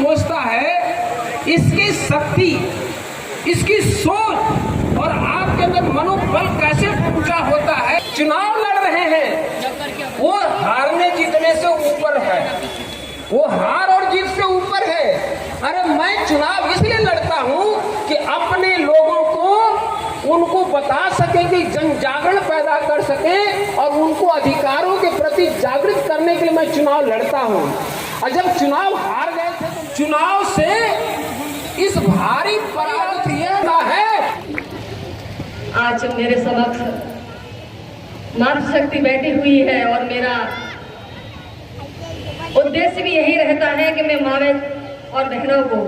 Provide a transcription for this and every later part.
सोचता है, इसकी शक्ति, इसकी सोच और आपके अंदर मनोबल कैसे ऊंचा होता है। चुनाव लड़ रहे हैं, वो हारने जीतने से ऊपर है, वो हार और जीत से ऊपर है। अरे मैं चुनाव इसलिए लड़ता हूं कि अपने लोगों को उनको बता सके, कि जन जागरण पैदा कर सके और उनको अधिकारों के प्रति जागृत करने के लिए मैं चुनाव लड़ता हूं। और जब चुनाव हार गए थे तो चुनाव से इस भारी पराभव है। आज मेरे समक्ष मातृशक्ति बैठी हुई है और मेरा उद्देश्य भी यही रहता है कि मैं माँ और बहनों को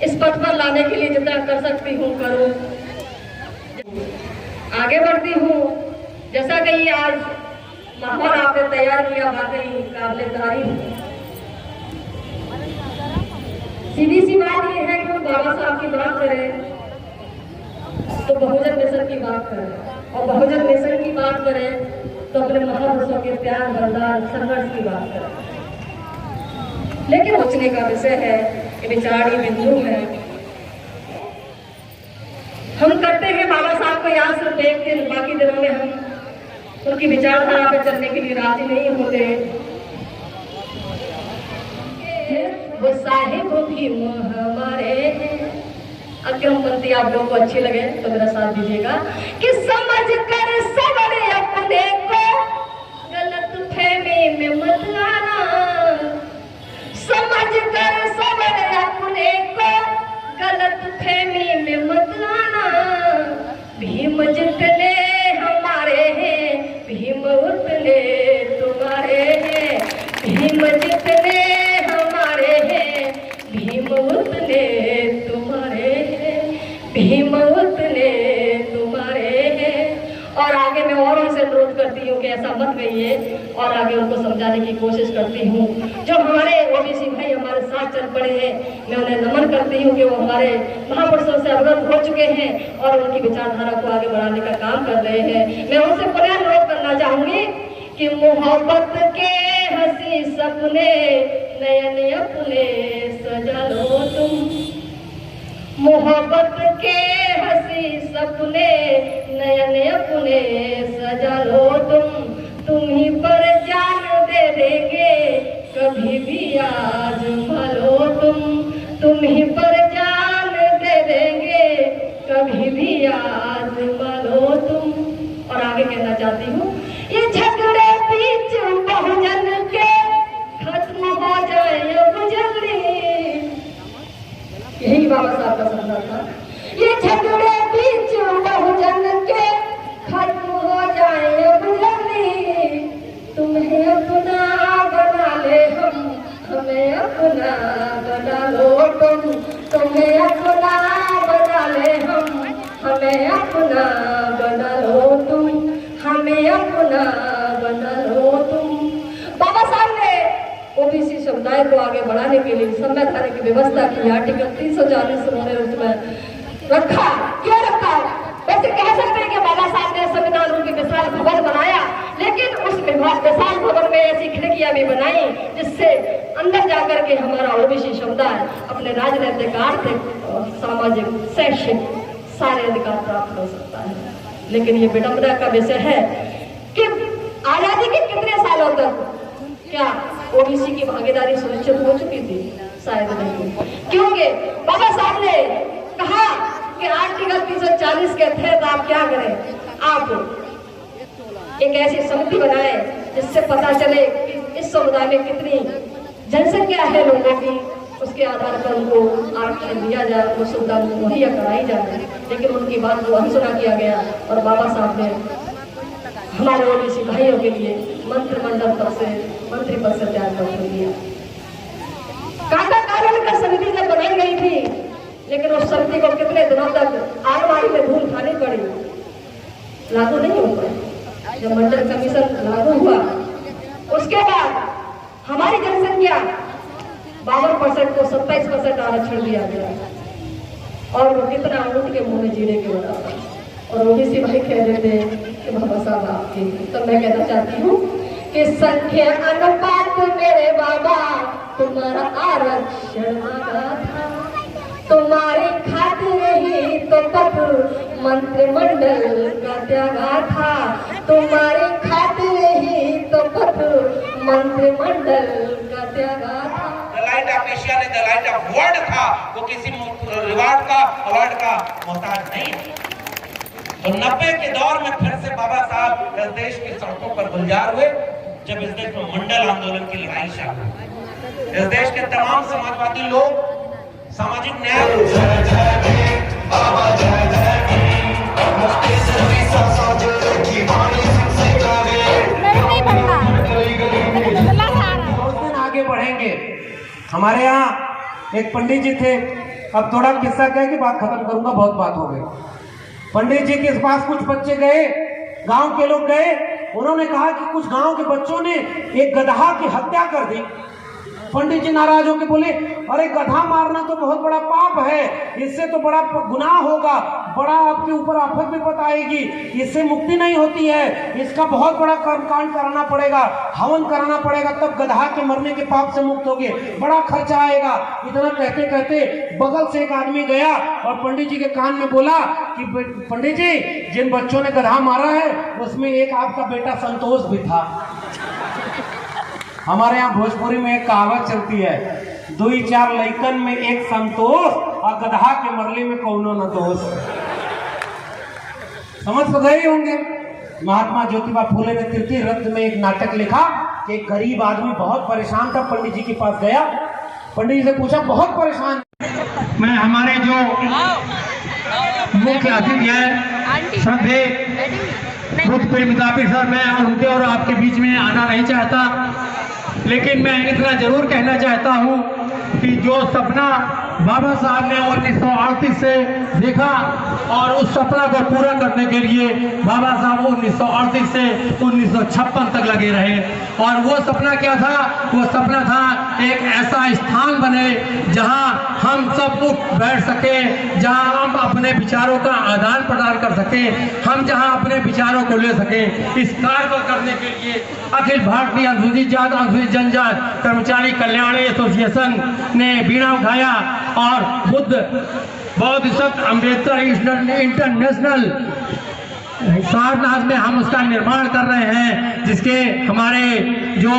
इस पथ पर लाने के लिए जितना कर सकती हूँ करूँ, आगे बढ़ती हूँ। जैसा कि ये आज माहौल आपने तैयार किया, वाकई काबिल तारीफ। सीधी सी बात ये है कि बाबा साहब की बात करें तो बहुजन मिशन की बात करें, और बहुजन मिशन की बात करें तो अपने महापुरुषों के प्यार, बलिदान, संघर्ष की बात करें। लेकिन सोचने का विषय है कि विचारी बिंदु है। हम करते हैं बाबा साहब को याद सिर्फ एक दिन, बाकी दिनों में हम उनकी विचारधारा पर चलने के लिए राजी नहीं होते। वो साहिब भी हमारे अग्रमपंथी आप लोगों को अच्छी लगे तो मेरा साथ दीजिएगा कि समझ कर सबने अपने को गलत फहमी में मत लाना, समझ कर सबने अपने को गलत फहमी में मत लाना। भीम जितने हमारे हैं, भीम उतने तुम्हारे हैं, भीम जितने हमारे हैं, भीम उतने तुम्हारे हैं, भीम उतने तुम्हारे हैं। और आगे मैं और उनसे अनुरोध करती हूँ कि ऐसा मत कहिए, और आगे उनको समझाने की कोशिश करती हूँ। जो हमारे ओबीसी भाई हमारे साथ चल पड़े हैं, मैं उन्हें नमन करती हूँ कि वो हमारे महापुरुषों से अवगत हो चुके हैं और उनकी विचारधारा को आगे बढ़ाने का काम कर रहे हैं। मैं उनसे पुनः अनुरोध करना चाहूंगी कि मोहब्बत के हंसी सपने नयन अपने सजा लो तुम, मोहब्बत के हंसी सपने नयन अपने सजा लो तुम ही पर जान दे देंगे कभी भी आजमा लो तुम ही पर जान दे देंगे कभी भी आजमा लो तुम। और आगे कहना चाहती हूँ, ये झगड़े बीच बहुजन के खत्म हो जाए अब जल्दी, यही बाबा साहब का सपना था। ये झगड़े बीच बहुजन के खत्म हो जाए अब जल्दी, तुम्हें अपना बना ले हम, हमें अपना बना लो तुम्हें अपना बना ले हम, हमें अपना बना लो हमें अपना बना लो बाबा साहब ने ओबीसी समुदाय को आगे बढ़ाने के लिए संवैधानिक की व्यवस्था की। आर्टिकल 340 उन्होंने उसमें रखा। क्यों रखा? वैसे कह सकते हैं कि बाबा साहब ने संविधान रूपी विशाल भवन बनाया, लेकिन उस विशाल भवन में ऐसी खिड़कियां भी बनाई जिससे अंदर जाकर के हमारा ओबीसी समुदाय अपने राजनीतिक, आर्थिक, सामाजिक, शैक्षिक सारे अधिकार प्राप्त हो सकता है। लेकिन ये विडंबना का विषय है कि आजादी के कितने सालों तक क्या ओबीसी की भागीदारी सुनिश्चित हो चुकी थी? शायद नहीं, क्योंकि बाबा साहब ने कहा कि आर्टिकल 340 के तहत आप क्या करें, आप एक ऐसी समिति बनाए जिससे पता चले कि इस समुदाय में कितनी जनसंख्या है लोगों की, उसके आधार पर उनको आरक्षण दिया जाए, उनको सुविधा मुहैया कराई जाए। लेकिन उनकी बात को अनसुना किया गया और बाबा साहब ने हमारे ओबीसी भाइयों के लिए मंत्रिमंडल पद से, मंत्री पद से त्याग कर दिया। काका कानून का समिति जब बनाई गई थी, लेकिन उस समिति को कितने दिनों तक आलमारी में धूल खानी पड़ी, लागू नहीं हो पाई। जब मंडल कमीशन लागू हुआ उसके बाद हमारी जनसंख्या 52% को 27% आरक्षण दिया गया, और वो कितना ऊँट के मुंह में जीने के बता। और ओबीसी भाई कह देते कि बाबा साहब आपके। तो मैं कहना चाहती हूँ कि संख्या अनुपात मेरे बाबा तुम्हारा आरक्षण मांगा था, तुम्हारी खातिर ही तो पद मंत्रिमंडल का त्यागा था, तुम्हारी खातिर ही तो पद मंत्रिमंडल का त्यागा था। दलाइट ऑफ एशिया ने दलाइट ऑफ वर्ल्ड था, वो किसी रिवार्ड का अवार्ड का मोहताज नहीं है। तो 90 के दौर में फिर से बाबा साहब इस देश की सड़कों पर गुलजार हुए, जब इस देश में मंडल आंदोलन की लड़ाई शामिल हुई। इस देश के तमाम समाजवादी लोग सामाजिक न्याय आगे बढ़ेंगे। हमारे यहाँ एक पंडित जी थे, अब थोड़ा किस्सा कह के बात खत्म करूंगा, बहुत बात हो गई। पंडित जी के पास कुछ बच्चे गए, गांव के लोग गए, उन्होंने कहा कि कुछ गांव के बच्चों ने एक गधा की हत्या कर दी। पंडित जी नाराज होकर बोले, अरे गधा मारना तो बहुत बड़ा पाप है, इससे तो बड़ा गुनाह होगा, बड़ा आपके ऊपर आफत विपत आएगी, इससे मुक्ति नहीं होती है, इसका बहुत बड़ा कर्मकांड कराना पड़ेगा, हवन कराना पड़ेगा, तब गधा के मरने के पाप से मुक्त होगे, बड़ा खर्चा आएगा। इतना कहते कहते बगल से एक आदमी गया और पंडित जी के कान में बोला कि पंडित जी, जिन बच्चों ने गधा मारा है उसमें एक आपका बेटा संतोष भी था। हमारे यहाँ भोजपुरी में एक कहावत चलती है, 2-4 लइकन में एक संतोष और गधा के मरले में कौनो न दोष। समझ तो गए होंगे। महात्मा ज्योतिबा फूले ने तृतीय रत्न में एक नाटक लिखा कि एक गरीब आदमी बहुत परेशान था, पंडित जी के पास गया, पंडित जी से पूछा, बहुत परेशान। मैं हमारे जो मुख्य अतिथि है श्रद्धे भूतपूर्व मुताबिक सर, मैं उनके और आपके बीच में आना नहीं चाहता, लेकिन मैं इतना जरूर कहना चाहता हूं कि जो सपना बाबा साहब ने 1938 से देखा और उस सपना को पूरा करने के लिए बाबा साहब 1938 से 1956 तक लगे रहे। और वो सपना क्या था? वो सपना था एक ऐसा स्थान बने जहां हम सब उठ बैठ सके, जहां हम अपने विचारों का आदान प्रदान कर सके, हम जहां अपने विचारों को ले सके। इस कार्य को करने के लिए अखिल भारतीय अनुसूचित जाति अनुसूचित जनजाति कर्मचारी कल्याण एसोसिएशन ने बीड़ा उठाया और बुद्ध बौद्ध अम्बेडकर इंटरनेशनल सारनाथ में हम उसका निर्माण कर रहे हैं, जिसके हमारे जो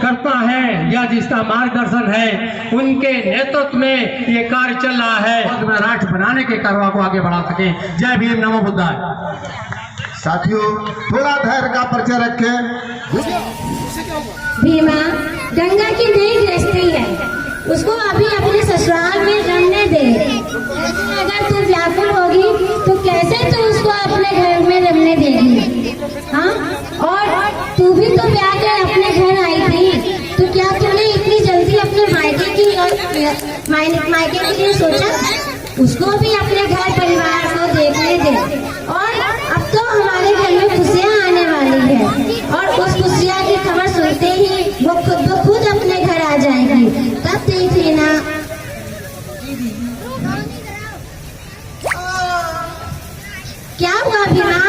कर्ता हैं या जिसका मार्गदर्शन है उनके नेतृत्व में ये कार्य चल रहा है, राष्ट्र बनाने के कार्य को आगे बढ़ा सके। जय भीम, नमो बुद्धाय। साथियों, थोड़ा धैर्य का परिचय रखें। भीमा गंगा की नई गृहस्थी है, उसको अभी अपने ससुराल में रमने दे। अगर तू व्याकुल होगी तो कैसे तू उसको अपने घर में रमने देगी? हाँ, और तू भी तो ब्याह कर अपने घर आई थी, तो क्या तूने इतनी जल्दी अपने मायके की और मायके के लिए सोचा? उसको भी अपने घर परिवार को देखने दे। और अब तो हमारे घर में खुशियाँ आने वाली है और उस खुशियाँ की खबर सुनते ही वो खुद अपने घर आ जाएगी। तब देख लेना। क्या हुआ भीमा?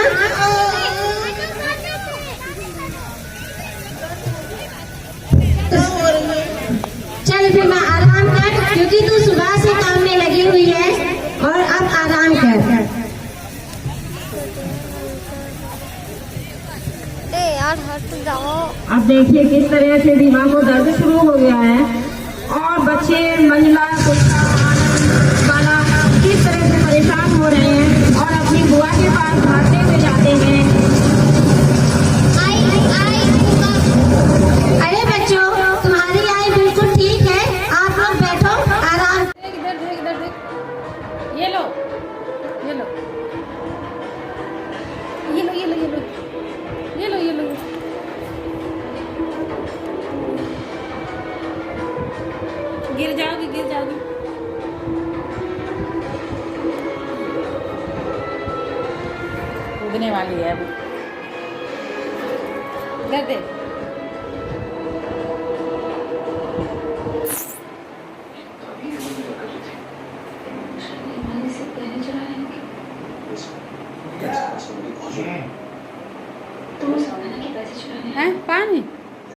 चल भीमा आराम कर, क्योंकि तू सुबह से काम में लगी हुई है, और अब आराम कर। यार हट जाओ। अब देखिए किस तरह से दिमाग को दर्द शुरू हो गया है, और बच्चे महिला वाला किस तरह से परेशान हो रहे हैं और अपनी बुआ के पास भागते हुए जाते हैं। अरे बच्चों, तुम्हारी आई बिल्कुल ठीक है, आप लोग बैठो आराम। इधर देख, ये लो ये लो ये लो ये लो ये लो ये लो ये लो। गिर जाओगी कूदने वाली है। इधर देख, हैं पानी